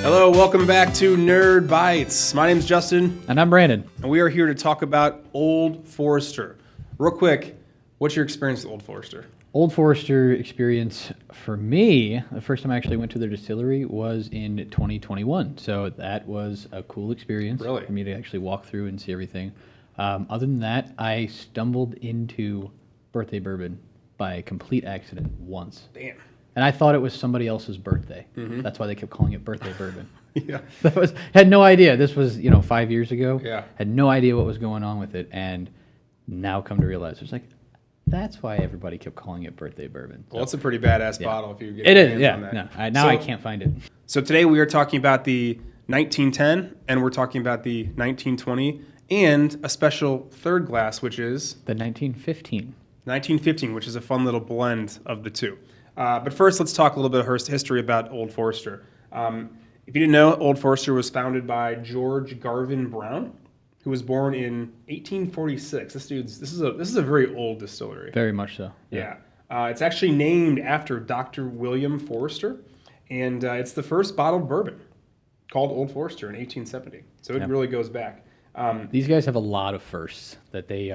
Hello, welcome back to Nerd Bytes. My name's Justin. And I'm Brandon. And we are here to talk about Old Forester. Real quick, what's your experience with Old Forester? Old Forester experience for me, the first time I actually went to their distillery was in 2021. So that was a cool experience Really? for me to actually walk through and see everything. Other than that, I stumbled into birthday bourbon by complete accident once. Damn. And I thought it was somebody else's birthday. Mm-hmm. That's why they kept calling it birthday bourbon. Yeah. Had no idea. This was, 5 years ago. Yeah. Had no idea what was going on with it. And now come to realize it's like, that's why everybody kept calling it birthday bourbon. Well, it's a pretty badass bottle if you get it your is, hands yeah. on that. No, now I can't find it. So today we are talking about the 1910, and we're talking about the 1920, and a special third glass, which is The 1915. 1915, which is a fun little blend of the two. But first, let's talk a little bit of history about Old Forester. If you didn't know, Old Forester was founded by George Garvin Brown, who was born in 1846. This is a very old distillery. Very much so. Yeah. It's actually named after Dr. William Forester, and it's the first bottled bourbon called Old Forester in 1870. So it really goes back. These guys have a lot of firsts that they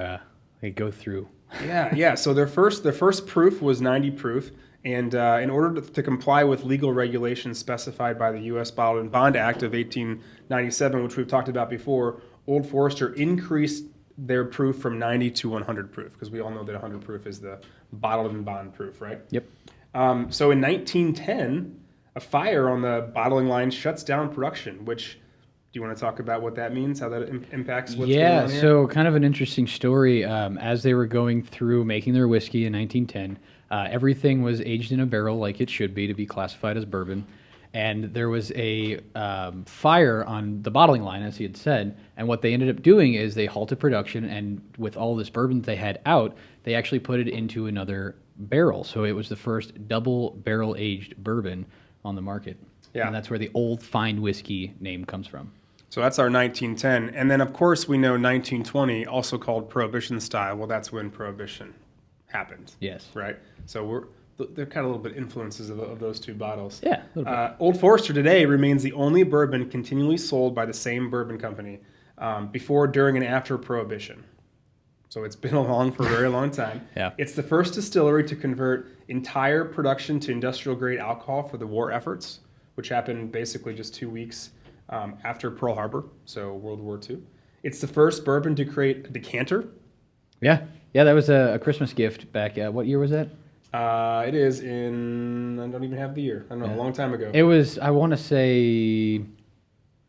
go through. Yeah. So their first proof was 90 proof. And in order to comply with legal regulations specified by the U.S. Bottled and Bond Act of 1897, which we've talked about before, Old Forester increased their proof from 90 to 100 proof, because we all know that 100 proof is the bottled and bond proof, right? Yep. So in 1910, a fire on the bottling line shuts down production, which, do you want to talk about what that means, how that impacts what's going on here? Yeah, so kind of an interesting story. As they were going through making their whiskey in 1910, everything was aged in a barrel like it should be to be classified as bourbon. And there was a fire on the bottling line, as he had said. And what they ended up doing is they halted production, and with all this bourbon they had out, they actually put it into another barrel. So it was the first double barrel aged bourbon on the market. Yeah. And that's where the Old Fine Whiskey name comes from. So that's our 1910. And then, of course, we know 1920, also called Prohibition style. Well, that's when Prohibition happened. Yes. Right? So they're kind of a little bit influences of those two bottles. Yeah, a little bit. Old Forester today remains the only bourbon continually sold by the same bourbon company before, during, and after Prohibition. So it's been along for a very long time. Yeah. It's the first distillery to convert entire production to industrial-grade alcohol for the war efforts, which happened basically just 2 weeks after Pearl Harbor, so World War II. It's the first bourbon to create a decanter. Yeah, that was a Christmas gift back. What year was that? It is in, I don't even have the year. I don't know, a long time ago. It was, I want to say,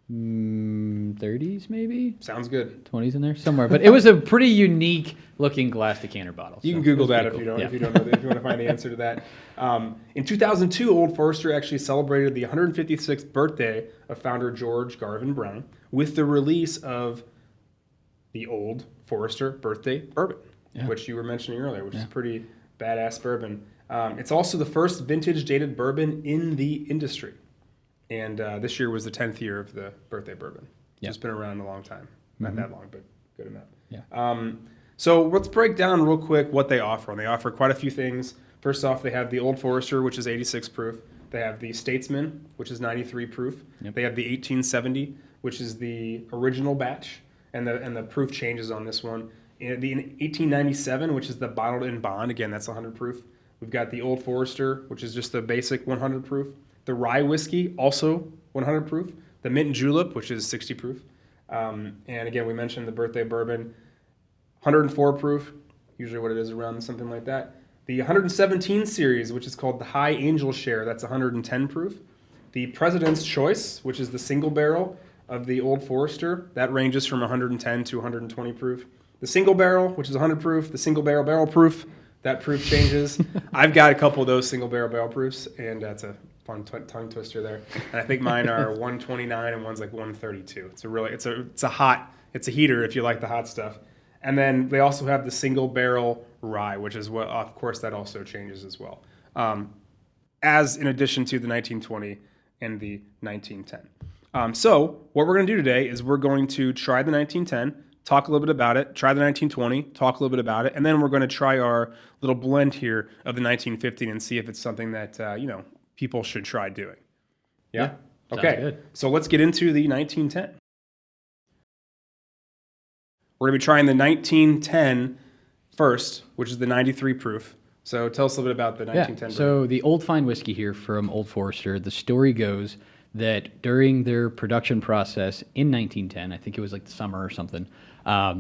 30s maybe? Sounds good. 20s in there somewhere. But it was a pretty unique looking glass decanter bottle. You can Google that if you don't know, if you want to find the answer to that. In 2002, Old Forester actually celebrated the 156th birthday of founder George Garvin Brown with the release of the Old Forester Birthday Bourbon, which you were mentioning earlier, which is pretty badass bourbon. It's also the first vintage dated bourbon in the industry. And this year was the 10th year of the birthday bourbon. It's been around a long time. Not that long, but good amount. Yeah. So let's break down real quick what they offer. And they offer quite a few things. First off, they have the Old Forester, which is 86 proof. They have the Statesman, which is 93 proof. Yep. They have the 1870, which is the original batch. And the proof changes on this one. The 1897, which is the bottled in bond. Again, that's 100 proof. We've got the Old Forester, which is just the basic 100 proof. The Rye Whiskey, also 100 proof. The Mint Julep, which is 60 proof. And again, we mentioned the Birthday Bourbon, 104 proof, usually what it is around something like that. The 117 series, which is called the High Angel Share, that's 110 proof. The President's Choice, which is the single barrel of the Old Forester, that ranges from 110 to 120 proof. The single barrel, which is 100 proof. The single barrel proof, that proof changes. I've got a couple of those single barrel proofs, and that's a fun tongue twister there. And I think mine are 129 and one's like 132. It's a heater if you like the hot stuff. And then they also have the single barrel rye, which is what, of course, that also changes as well. As in addition to the 1920 and the 1910. So what we're going to do today is we're going to try the 1910, talk a little bit about it, try the 1920, talk a little bit about it, and then we're going to try our little blend here of the 1915 and see if it's something that people should try doing. Yeah? Okay, good. so let's get into the 1910. We're going to be trying the 1910 first, which is the 93 proof. So tell us a little bit about the 1910. So the Old Fine whiskey here from Old Forester, the story goes that during their production process in 1910, I think it was like the summer or something,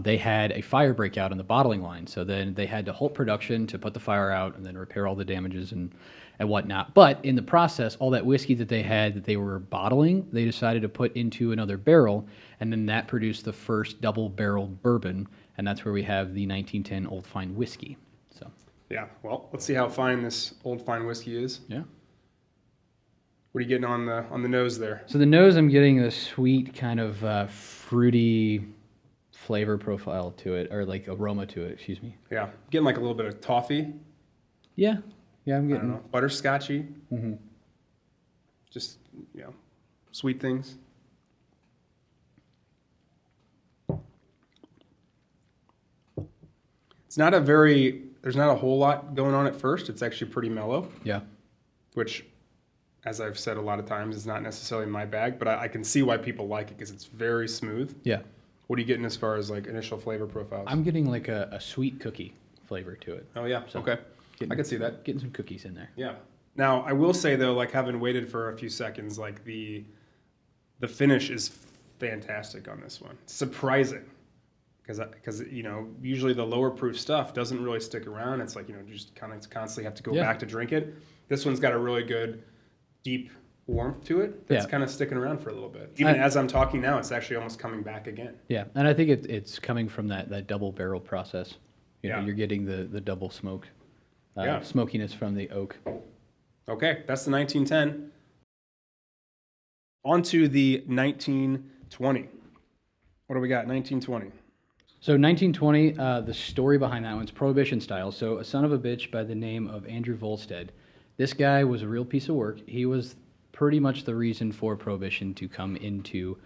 they had a fire break out on the bottling line. So then they had to halt production to put the fire out and then repair all the damages and whatnot. But in the process, all that whiskey that they had that they were bottling, they decided to put into another barrel, and then that produced the first double-barreled bourbon, and that's where we have the 1910 Old Fine whiskey. So Yeah, well, let's see how fine this Old Fine whiskey is. yeah. What are you getting on the nose there? So the nose, I'm getting a sweet kind of fruity flavor profile to it, or like aroma to it. Excuse me. Yeah, getting like a little bit of toffee. Yeah, I'm I don't getting. know, butterscotchy. Mm-hmm. Just sweet things. It's not a very. There's not a whole lot going on at first. It's actually pretty mellow, Yeah. which, as I've said a lot of times, is not necessarily my bag, but I can see why people like it because it's very smooth. Yeah. What are you getting as far as like initial flavor profiles? I'm getting like a sweet cookie flavor to it. Oh yeah, So, okay. getting- I can see that. Getting some cookies in there. Yeah. Now I will say though, like having waited for a few seconds, like the finish is fantastic on this one. Surprising, because usually the lower proof stuff doesn't really stick around. It's like you just kind of constantly have to go Yeah. back to drink it. This one's got a really good deep warmth to it that's Yeah. kind of sticking around for a little bit. Even as I'm talking now, it's actually almost coming back again. Yeah, and I think it's coming from that double barrel process. Yeah. You're getting the double smoke, Yeah. smokiness from the oak. Okay, that's the 1910. On to the 1920. What do we got? 1920. So 1920, the story behind that one's Prohibition style. So a son of a bitch by the name of Andrew Volstead. This guy was a real piece of work. He was pretty much the reason for Prohibition to come into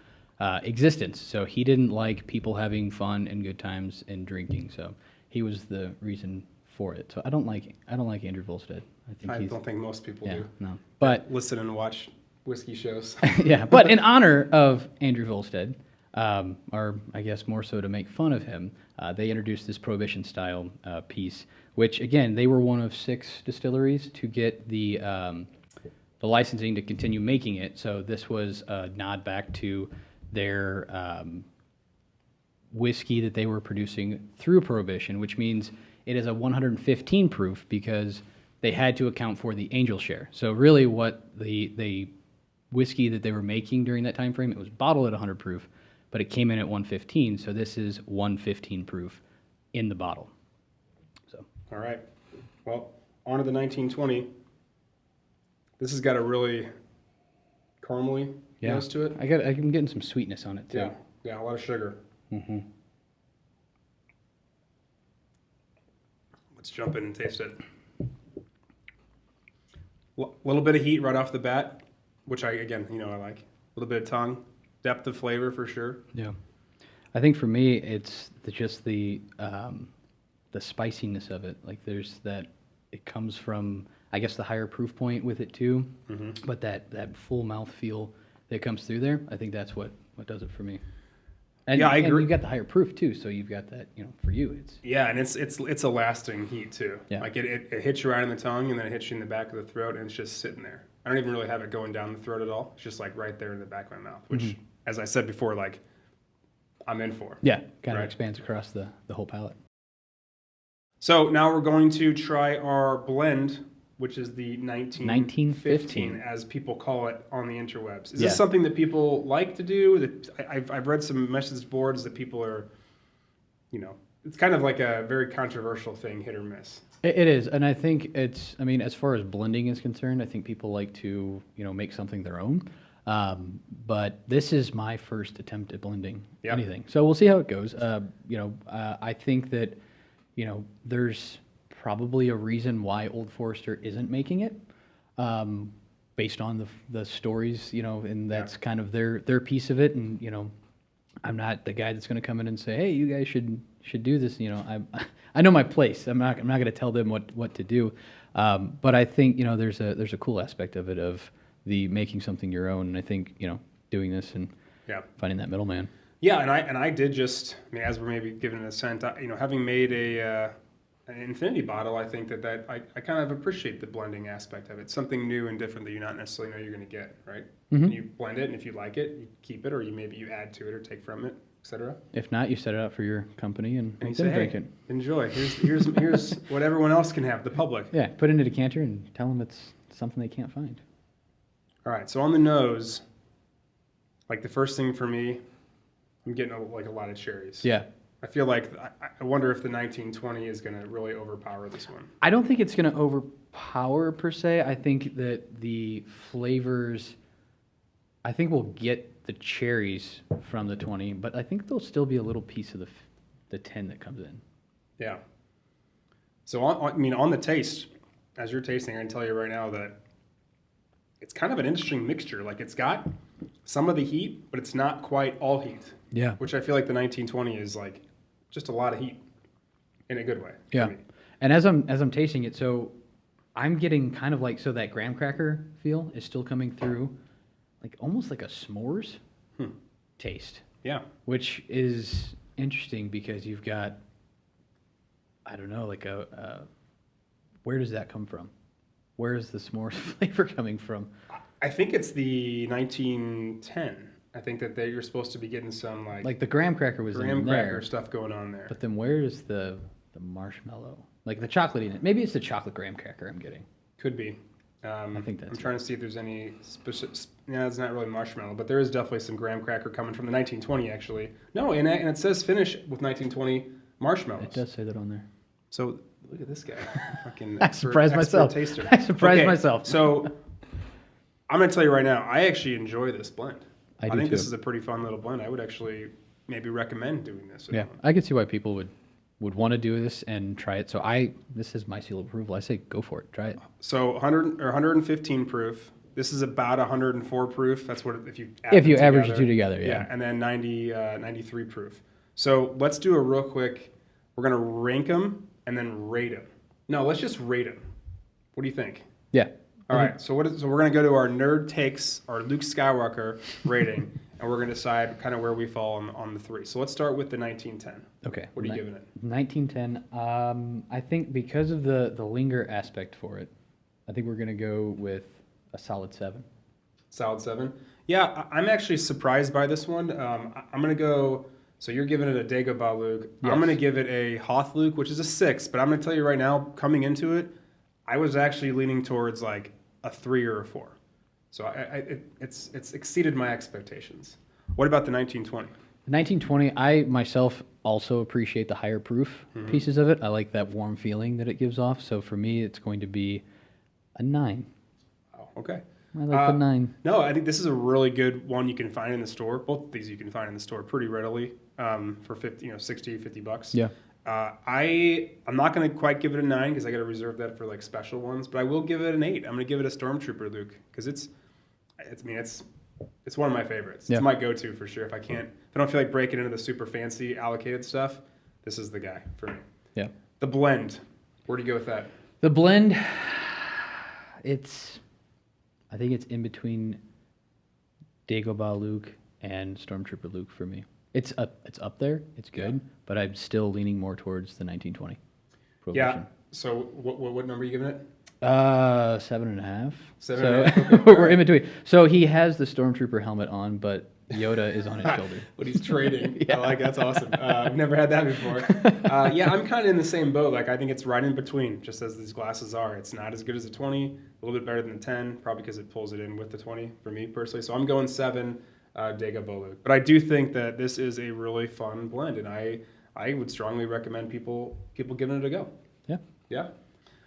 existence. So he didn't like people having fun and good times and drinking. So he was the reason for it. So I don't like Andrew Volstead. I don't think most people do. No. But Listen and watch whiskey shows. yeah, but in honor of Andrew Volstead, or I guess more so to make fun of him, they introduced this Prohibition style piece, which again they were one of 6 distilleries to get the licensing to continue making it. So this was a nod back to their whiskey that they were producing through Prohibition, which means it is a 115 proof because they had to account for the angel share. So really, what the whiskey that they were making during that time frame, it was bottled at 100 proof, but it came in at 115. So this is 115 proof in the bottle. So All right. Well, on to the 1920. This has got a really caramely nose to it. I'm getting some sweetness on it too. Yeah, a lot of sugar. Mm-hmm. Let's jump in and taste it. Little bit of heat right off the bat, which I like. A little bit of tongue, depth of flavor for sure. Yeah, I think for me it's just the spiciness of it. Like there's that, it comes from I guess the higher proof point with it too, but that full mouth feel that comes through there, I think that's what does it for me. And, yeah, I and agree. you've got the higher proof too, so you've got that. For you, it's Yeah, and it's a lasting heat too. Yeah. Like it hits you right in the tongue, and then it hits you in the back of the throat, and it's just sitting there. I don't even really have it going down the throat at all. It's just like right there in the back of my mouth, which, as I said before, like I'm in for. yeah, kind of Right. expands across the whole palate. So now we're going to try our blend, which is the 1915, as people call it on the interwebs. Is Yeah. this something that people like to do? That I've read some message boards that people are, it's kind of like a very controversial thing, hit or miss. It is, and I think it's. I mean, as far as blending is concerned, I think people like to make something their own. But this is my first attempt at blending anything, so we'll see how it goes. I think that there's probably a reason why Old Forester isn't making it, based on the stories, and that's kind of their piece of it. And I'm not the guy that's going to come in and say, hey, you guys should do this. I know my place. I'm not going to tell them what to do. But I think there's a cool aspect of it of the making something your own. And I think, doing this and Yeah. finding that middleman. Yeah, and I did just, I mean, as we're maybe giving it a scent, having made an infinity bottle, I think that I kind of appreciate the blending aspect of it. Something new and different that you're not necessarily know you're going to get, right? Mhm. And you blend it, and if you like it, you keep it, or maybe you add to it or take from it, etc. If not, you set it up for your company and And you let say, them hey, drink it. enjoy. Here's what everyone else can have, the public. Yeah, put it in a decanter and tell them it's something they can't find. All right, so on the nose, like the first thing for me, I'm getting a lot of cherries. Yeah. I feel like I wonder if the 1920 is going to really overpower this one. I don't think it's going to overpower per se. I think that the flavors, I think we'll get the cherries from the 20, but I think there'll still be a little piece of the 10 that comes in. Yeah. So on the taste, as you're tasting, I can tell you right now that it's kind of an interesting mixture. Like it's got some of the heat, but it's not quite all heat. Yeah. Which I feel like the 1920 is like just a lot of heat in a good way. Yeah. For me. And as I'm tasting it, so I'm getting kind of like, so that graham cracker feel is still coming through, like almost like a s'mores taste. Yeah. Which is interesting because you've got, I don't know, like where does that come from? Where is the s'mores flavor coming from? I think it's the 1910. I think that you're supposed to be getting some like the graham cracker was graham in cracker there, stuff going on there. but then where is the marshmallow? Like the chocolate in it. Maybe it's the chocolate graham cracker I'm getting. Could be. I think that's I'm trying to see if there's any specific. Yeah, it's not really marshmallow, but there is definitely some graham cracker coming from the 1920 actually. No, and it says finish with 1920 marshmallows. It does say that on there. So look at this guy, fucking I surprised myself. taster. I surprised Okay, myself. So I'm gonna tell you right now, I actually enjoy this blend. I think do this too. is a pretty fun little blend. I would actually maybe recommend doing this. Yeah, I could see why people would want to do this and try it. So this is my seal of approval. I say go for it. Try it. So 100 or 115 proof. This is about 104 proof. That's what if you average the two together. Yeah. And then 93 proof. So let's do a real quick. We're gonna rank them and then rate them. No, let's just rate them. What do you think? Yeah. All right. So we're gonna go to our nerd takes, our Luke Skywalker rating, and we're gonna decide kind of where we fall on the three. So let's start with the 1910. Okay. What are you giving it? 1910. I think because of the linger aspect for it, I think we're gonna go with a solid 7. Solid 7. Yeah, I'm actually surprised by this one. I'm gonna go. So you're giving it a Dagobah Luke. Yes. I'm gonna give it a Hoth Luke, which is a 6. But I'm gonna tell you right now, coming into it, I was actually leaning towards like a 3 or a 4. So it's exceeded my expectations. What about the 1920? 1920, I myself also appreciate the higher proof pieces of it. I like that warm feeling that it gives off. So for me, it's going to be a 9. Oh, okay. I like the 9. No, I think this is a really good one you can find in the store. Both of these you can find in the store pretty readily for 50, $60-$50. Yeah. I'm not going to quite give it a 9 because I got to reserve that for like special ones, but I will give it an 8. I'm going to give it a Stormtrooper Luke because it's one of my favorites. Yeah. It's my go-to for sure. If I don't feel like breaking into the super fancy allocated stuff, this is the guy for me. Yeah. The blend. Where do you go with that? The blend, I think it's in between Dagobah Luke and Stormtrooper Luke for me. It's up there. It's good, but I'm still leaning more towards the 1920. Yeah. So what number are you giving it? 7.5. 7.5. So we're in between. So he has the Stormtrooper helmet on, but Yoda is on his shoulder. But he's trading. Yeah. I like that's awesome. I've never had that before. Yeah, I'm kind of in the same boat. Like I think it's right in between, just as these glasses are. It's not as good as the 20, a little bit better than the 10, probably because it pulls it in with the 20 for me personally. So I'm going 7, Dagobah Luke. But I do think that this is a really fun blend, and I would strongly recommend people giving it a go. Yeah. Yeah.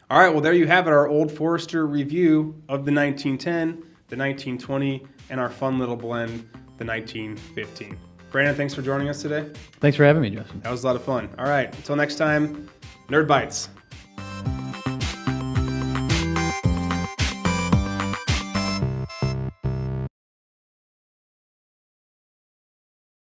All right, well, there you have it, our Old Forester review of the 1910, the 1920, and our fun little blend, the 1915. Brandon, thanks for joining us today. Thanks for having me, Justin. That was a lot of fun. All right, until next time, Nerd Bytes.